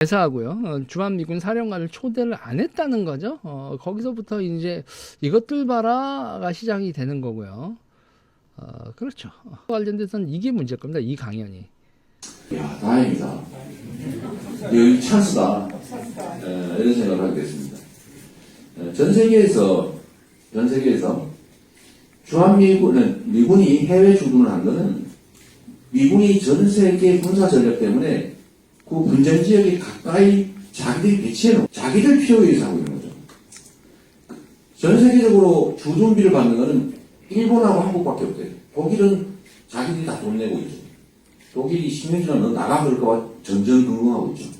대사하고요. 주한미군 사령관을 초대를 안 했다는 거죠. 거기서부터 이제 이것들 봐라가 시작이 되는 거고요. 그렇죠. 관련돼서는 이게 문제일 겁니다. 이 강연이. 야, 다행이다. 여기 찬스다. 이런 생각을 하게 됐습니다. 전 세계에서 미군이 해외 주둔을 한 거는 미군이 전 세계 군사 전력 때문에 그 분쟁 지역에 가까이 자기들이 배치해 놓은 자기들 필요에 의해서 하고 있는 거죠. 전 세계적으로 주둔비를 받는 거는 일본하고 한국밖에 없대요. 독일은 자기들이 다 돈 내고 있죠. 독일이 10년 지나면 너 나가 그럴까봐 전전긍긍하고 있죠.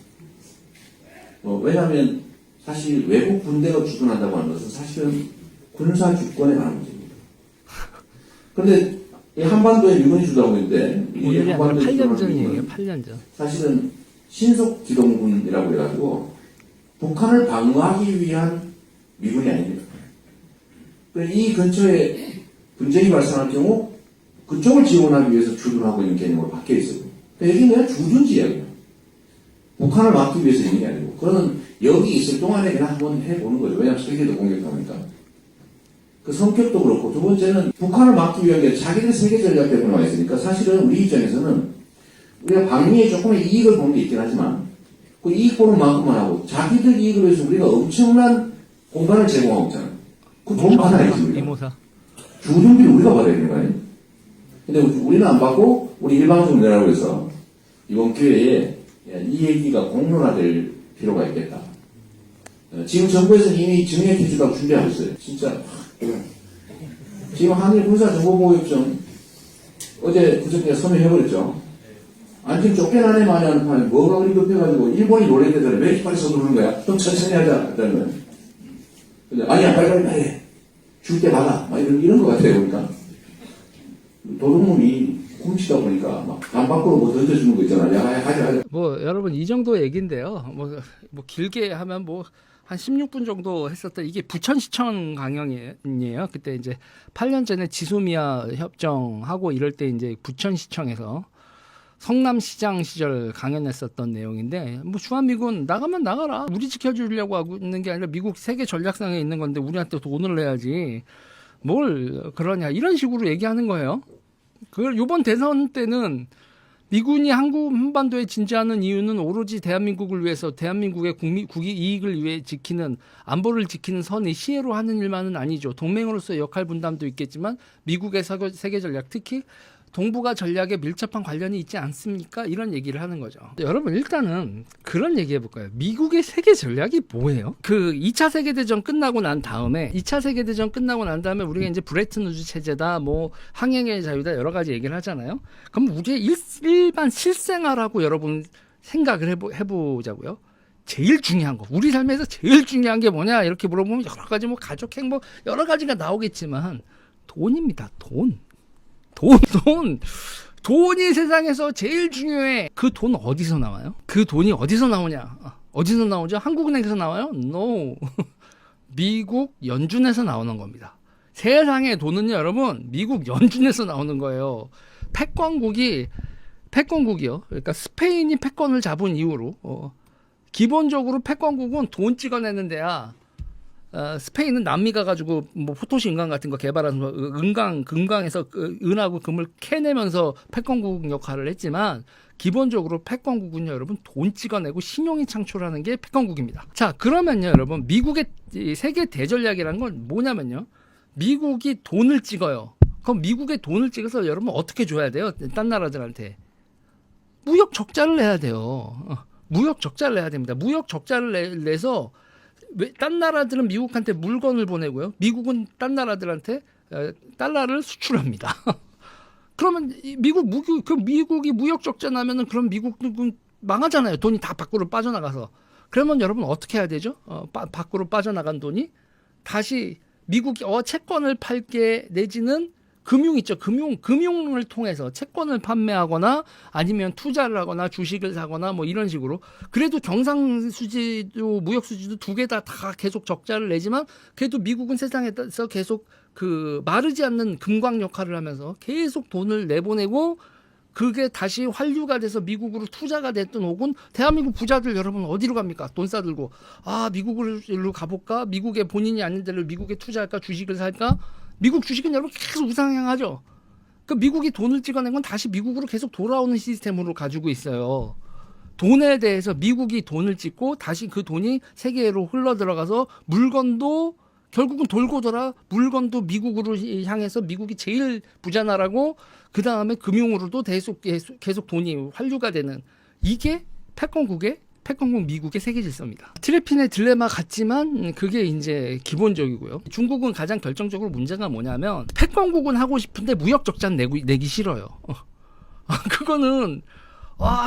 왜냐하면 사실 외국 군대가 주둔한다고 하는 것은 사실은 군사 주권에 관한 문제입니다. 그런데 이 한반도에 미군이 주둔하고 있는데 오늘이 아니라 8년 전이에요. 8년 전. 사실은 신속 기동군이라고 해가지고 북한을 방어하기 위한 미군이 아닙니다. 이 근처에 분쟁이 발생할 경우 그쪽을 지원하기 위해서 주둔하고 있는 개념으로 바뀌어 있어요. 여기는 그냥 주둔지 이야기예요. 북한을 막기 위해서 있는 게 아니고 그거는 여기 있을 동안에 그냥 한번 해보는 거죠. 왜냐하면 세계도 공격하니까. 그 성격도 그렇고 두 번째는 북한을 막기 위한 게 자기들 세계 전략 때문에 와 있으니까 사실은 우리 입장에서는 우리가 방위에 조금의 이익을 보는 게 있긴 하지만 그 이익 보는 만큼만 하고 자기들 이익을 위해서 우리가 엄청난 공간을 제공하고 있잖아요. 그 돈 받아야지 우리가. 이모사. 주둔비를 우리가 받아야 되는 거 아니에요? 근데 우리는 안 받고 우리 일방적으로 내라고 해서 이번 기회에 이 얘기가 공론화될 필요가 있겠다. 지금 정부에서는 이미 증액해주려고 준비하고 있어요. 진짜 지금 한일 군사정보보호협정 어제 그저께 서명해버렸죠. 아니 지금 쫓겨나네 많이 하는 판에 뭐가 그리 급해가지고 일본이 노래대잖아요. 왜 이렇게 빨리 서두르는 거야? 좀 천천히 하자 했다는 거예요. 근데 아니야 빨리 줄 때 받아 막 이런 거 같아요. 보니까 도둑놈이 훔치다 보니까 막 간 밖으로 뭐 던져주는 거 있잖아. 야 가자. 뭐 여러분 이 정도 얘기인데요. 뭐 길게 하면 뭐 한 16분 정도 했었던 이게 부천시청 강연이에요. 그때 이제 8년 전에 지소미아 협정하고 이럴 때 이제 부천시청에서 성남시장 시절 강연했었던 내용인데 뭐 주한미군 나가면 나가라. 우리 지켜주려고 하고 있는 게 아니라 미국 세계 전략상에 있는 건데 우리한테 돈을 내야지. 뭘 그러냐 이런 식으로 얘기하는 거예요. 그걸 이번 대선 때는 미군이 한반도에 진지하는 이유는 오로지 대한민국을 위해서 대한민국의 국익 이익을 위해 지키는 안보를 지키는 선의 시혜로 하는 일만은 아니죠. 동맹으로서의 역할 분담도 있겠지만 미국의 세계 전략 특히 동북아 전략에 밀접한 관련이 있지 않습니까? 이런 얘기를 하는 거죠. 여러분 일단은 그런 얘기 해볼까요? 미국의 세계 전략이 뭐예요? 그 2차 세계대전 끝나고 난 다음에 우리가 이제 브레튼 우주 체제다 뭐 항행의 자유다 여러 가지 얘기를 하잖아요. 그럼 우리의 일반 실생활하고 여러분 생각을 해보자고요. 제일 중요한 거 우리 삶에서 제일 중요한 게 뭐냐 이렇게 물어보면 여러 가지 뭐 가족 행복 여러 가지가 나오겠지만 돈입니다. 돈이 세상에서 제일 중요해. 그 돈 어디서 나와요? 그 돈이 어디서 나오냐? 어디서 나오죠? 한국은행에서 나와요? No. 미국 연준에서 나오는 겁니다. 세상의 돈은요, 여러분, 미국 연준에서 나오는 거예요. 패권국이요. 그러니까 스페인이 패권을 잡은 이후로 기본적으로 패권국은 돈 찍어내는 데야. 스페인은 남미 가가지고 뭐 포토시 은강 같은 거 개발해서 금강에서 은하고 금을 캐내면서 패권국 역할을 했지만 기본적으로 패권국은요 여러분 돈 찍어내고 신용이 창출하는 게 패권국입니다. 자 그러면요 여러분 미국의 세계 대전략이라는 건 뭐냐면요 미국이 돈을 찍어요. 그럼 미국의 돈을 찍어서 여러분 어떻게 줘야 돼요? 딴 나라들한테 무역 적자를 내야 돼요. 무역 적자를 내야 됩니다. 무역 적자를 내서 딴 나라들은 미국한테 물건을 보내고요. 미국은 딴 나라들한테 달러를 수출합니다. 그러면 미국이 무역 적자 나면은 그럼 미국은 망하잖아요. 돈이 다 밖으로 빠져나가서. 그러면 여러분 어떻게 해야 되죠? 밖으로 빠져나간 돈이 다시 미국이 채권을 팔게 내지는 금융 있죠. 금융을 통해서 채권을 판매하거나 아니면 투자를 하거나 주식을 사거나 뭐 이런 식으로 그래도 경상 수지도 무역 수지도 두 개 다 계속 적자를 내지만 그래도 미국은 세상에서 계속 그 마르지 않는 금광 역할을 하면서 계속 돈을 내보내고 그게 다시 환류가 돼서 미국으로 투자가 됐든 혹은 대한민국 부자들 여러분 어디로 갑니까? 돈 싸들고 미국으로 가볼까? 미국에 본인이 아닌 데를 미국에 투자할까? 주식을 살까? 미국 주식은 여러분 계속 우상향하죠. 그 미국이 돈을 찍어낸 건 다시 미국으로 계속 돌아오는 시스템으로 가지고 있어요. 돈에 대해서 미국이 돈을 찍고 다시 그 돈이 세계로 흘러 들어가서 물건도 결국은 돌고 돌아 물건도 미국으로 향해서 미국이 제일 부자 나라고 그 다음에 금융으로도 계속 돈이 환류가 되는 이게 패권국 미국의 세계 질서입니다. 트래핀의 딜레마 같지만 그게 이제 기본적이고요. 중국은 가장 결정적으로 문제가 뭐냐면 패권국은 하고 싶은데 무역 적자는 내기 싫어요. 그거는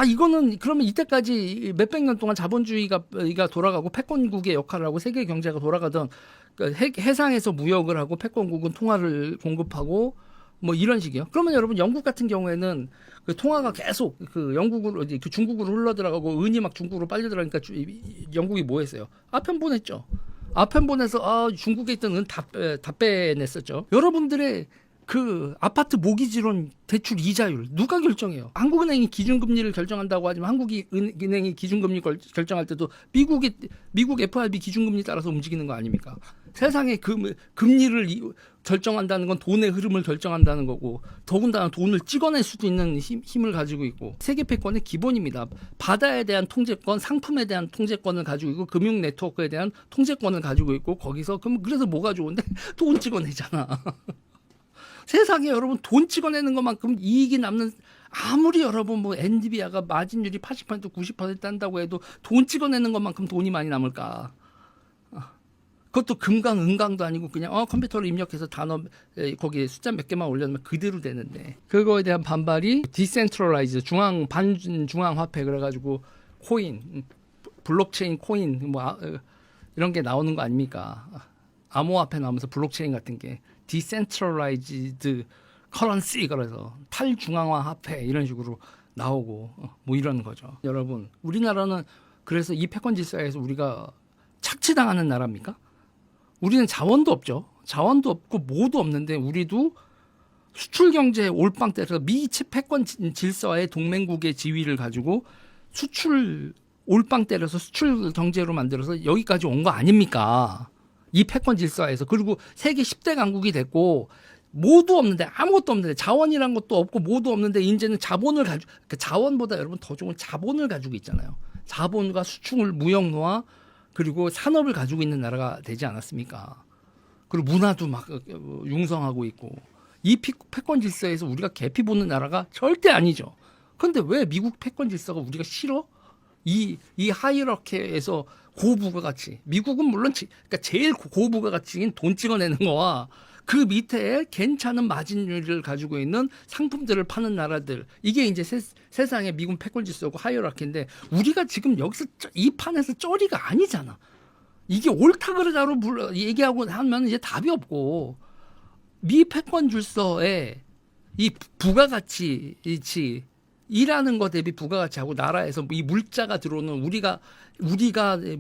이거는 그러면 이때까지 몇백 년 동안 자본주의가 돌아가고 패권국의 역할을 하고 세계 경제가 돌아가던 해상에서 무역을 하고 패권국은 통화를 공급하고 뭐 이런 식이요. 그러면 여러분 영국 같은 경우에는 그 통화가 계속 그 영국으로 그 중국으로 흘러 들어가고 은이 막 중국으로 빨려 들어가니까 영국이 뭐 했어요? 아편 보냈죠. 아편 보내서 중국에 있던 은 다 빼냈었죠. 여러분들의 그 아파트 모기지론 대출 이자율 누가 결정해요? 한국은행이 기준금리를 결정한다고 하지만 한국은행이 기준금리 결정할 때도 미국 FRB 기준금리 따라서 움직이는 거 아닙니까? 세상에 금리를 결정한다는 건 돈의 흐름을 결정한다는 거고 더군다나 돈을 찍어낼 수도 있는 힘을 가지고 있고 세계 패권의 기본입니다. 바다에 대한 통제권, 상품에 대한 통제권을 가지고 있고 금융 네트워크에 대한 통제권을 가지고 있고 거기서 그래서 뭐가 좋은데 돈 찍어내잖아. 세상에 여러분 돈 찍어내는 것만큼 이익이 남는 아무리 여러분 뭐 엔비디아가 마진율이 80% 90% 한다고 해도 돈 찍어내는 것만큼 돈이 많이 남을까? 그것도 금강 은강도 아니고 그냥 컴퓨터로 입력해서 단어 거기에 숫자 몇 개만 올려놓으면 그대로 되는데 그거에 대한 반발이 디센트럴라이즈 반중앙 화폐 그래가지고 코인 블록체인 코인 뭐 이런 게 나오는 거 아닙니까? 암호화폐 나오면서 블록체인 같은 게 디센트럴라이즈드 커런시 그래서 탈중앙화 화폐 이런 식으로 나오고 뭐 이런 거죠. 여러분 우리나라는 그래서 이 패권 질서에서 우리가 착취당하는 나라입니까? 우리는 자원도 없죠. 자원도 없고 뭐도 없는데 우리도 수출 경제에 올빵 때려서 미 패권 질서의 동맹국의 지위를 가지고 수출 올빵 때려서 수출 경제로 만들어서 여기까지 온 거 아닙니까? 이 패권 질서에서. 그리고 세계 10대 강국이 됐고 뭐도 없는데 아무것도 없는데 자원이란 것도 없고 뭐도 없는데 이제는 자본을 가지고 자원보다 여러분 더 좋은 자본을 가지고 있잖아요. 자본과 수출 무역노화 그리고 산업을 가지고 있는 나라가 되지 않았습니까? 그리고 문화도 막 융성하고 있고 이 패권 질서에서 우리가 개피 보는 나라가 절대 아니죠. 그런데 왜 미국 패권 질서가 우리가 싫어? 이 하이러키에서 고부가가치 미국은 물론 그러니까 제일 고부가가치인 돈 찍어내는 거와 그 밑에 괜찮은 마진율을 가지고 있는 상품들을 파는 나라들 이게 이제 세상의 미국 패권 질서고 하이어라키인데 우리가 지금 여기서 이 판에서 쩌리가 아니잖아. 이게 옳다 그르다로 얘기하고 하면 이제 답이 없고 미 패권 질서에 이 부가가치 일하는 거 대비 부가가치하고 나라에서 이 물자가 들어오는 우리가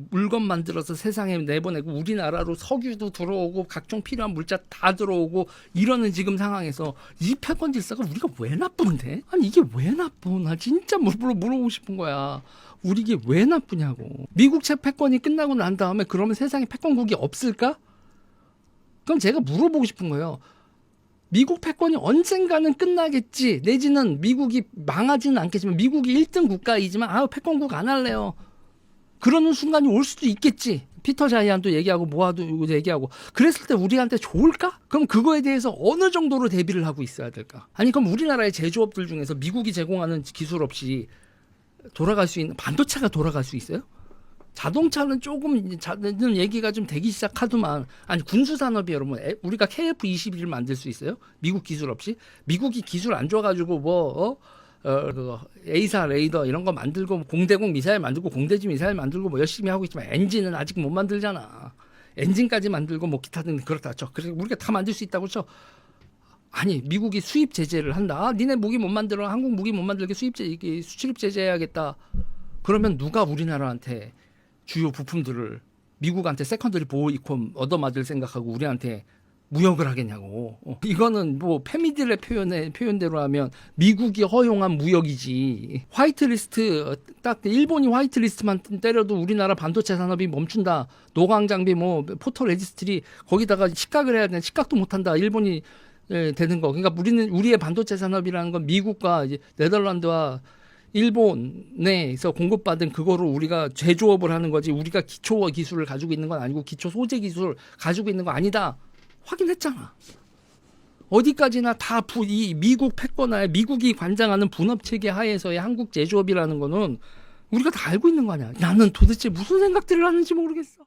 물건 만들어서 세상에 내보내고 우리나라로 석유도 들어오고 각종 필요한 물자 다 들어오고 이러는 지금 상황에서 이 패권 질서가 우리가 왜 나쁜데? 아니 이게 왜 나빠? 나 진짜 물어보고 싶은 거야. 우리 이게 왜 나쁘냐고. 미국채 패권이 끝나고 난 다음에 그러면 세상에 패권국이 없을까? 그럼 제가 물어보고 싶은 거예요. 미국 패권이 언젠가는 끝나겠지. 내지는 미국이 망하지는 않겠지만 미국이 1등 국가이지만 패권국 안 할래요. 그러는 순간이 올 수도 있겠지. 피터 자이안도 얘기하고 모아도 얘기하고. 그랬을 때 우리한테 좋을까? 그럼 그거에 대해서 어느 정도로 대비를 하고 있어야 될까? 아니 그럼 우리나라의 제조업들 중에서 미국이 제공하는 기술 없이 돌아갈 수 있는 반도체가 돌아갈 수 있어요? 자동차는 조금 얘기가 좀 되기 시작하더만 아니 군수산업이 여러분 우리가 KF-21을 만들 수 있어요? 미국 기술 없이? 미국이 기술 안 줘가지고 A사 레이더 이런 거 만들고 공대공 미사일 만들고 공대지 미사일 만들고 뭐 열심히 하고 있지만 엔진은 아직 못 만들잖아. 엔진까지 만들고 뭐 기타 등 그렇다 쳐. 그래서 우리가 다 만들 수 있다고 쳐. 아니 미국이 수입 제재를 한다. 니네 무기 못 만들어. 한국 무기 못 만들게 수출입 제재해야겠다. 그러면 누가 우리나라한테 주요 부품들을 미국한테 세컨더리 보호 이권 얻어맞을 생각하고 우리한테 무역을 하겠냐고. 이거는 뭐 페미딜의 표현대로 하면 미국이 허용한 무역이지. 화이트리스트 딱 일본이 화이트리스트만 때려도 우리나라 반도체 산업이 멈춘다. 노광 장비 뭐 포토 레지스트리 거기다가 식각을 해야 되는 식각도 못한다. 일본이 되는 거. 그러니까 우리의 반도체 산업이라는 건 미국과 이제 네덜란드와 일본에서 공급받은 그거로 우리가 제조업을 하는 거지. 우리가 기초 기술을 가지고 있는 건 아니고 기초 소재 기술을 가지고 있는 거 아니다. 확인했잖아. 어디까지나 다 이 미국 패권하에 미국이 관장하는 분업 체계 하에서의 한국 제조업이라는 거는 우리가 다 알고 있는 거 아니야. 나는 도대체 무슨 생각들을 하는지 모르겠어.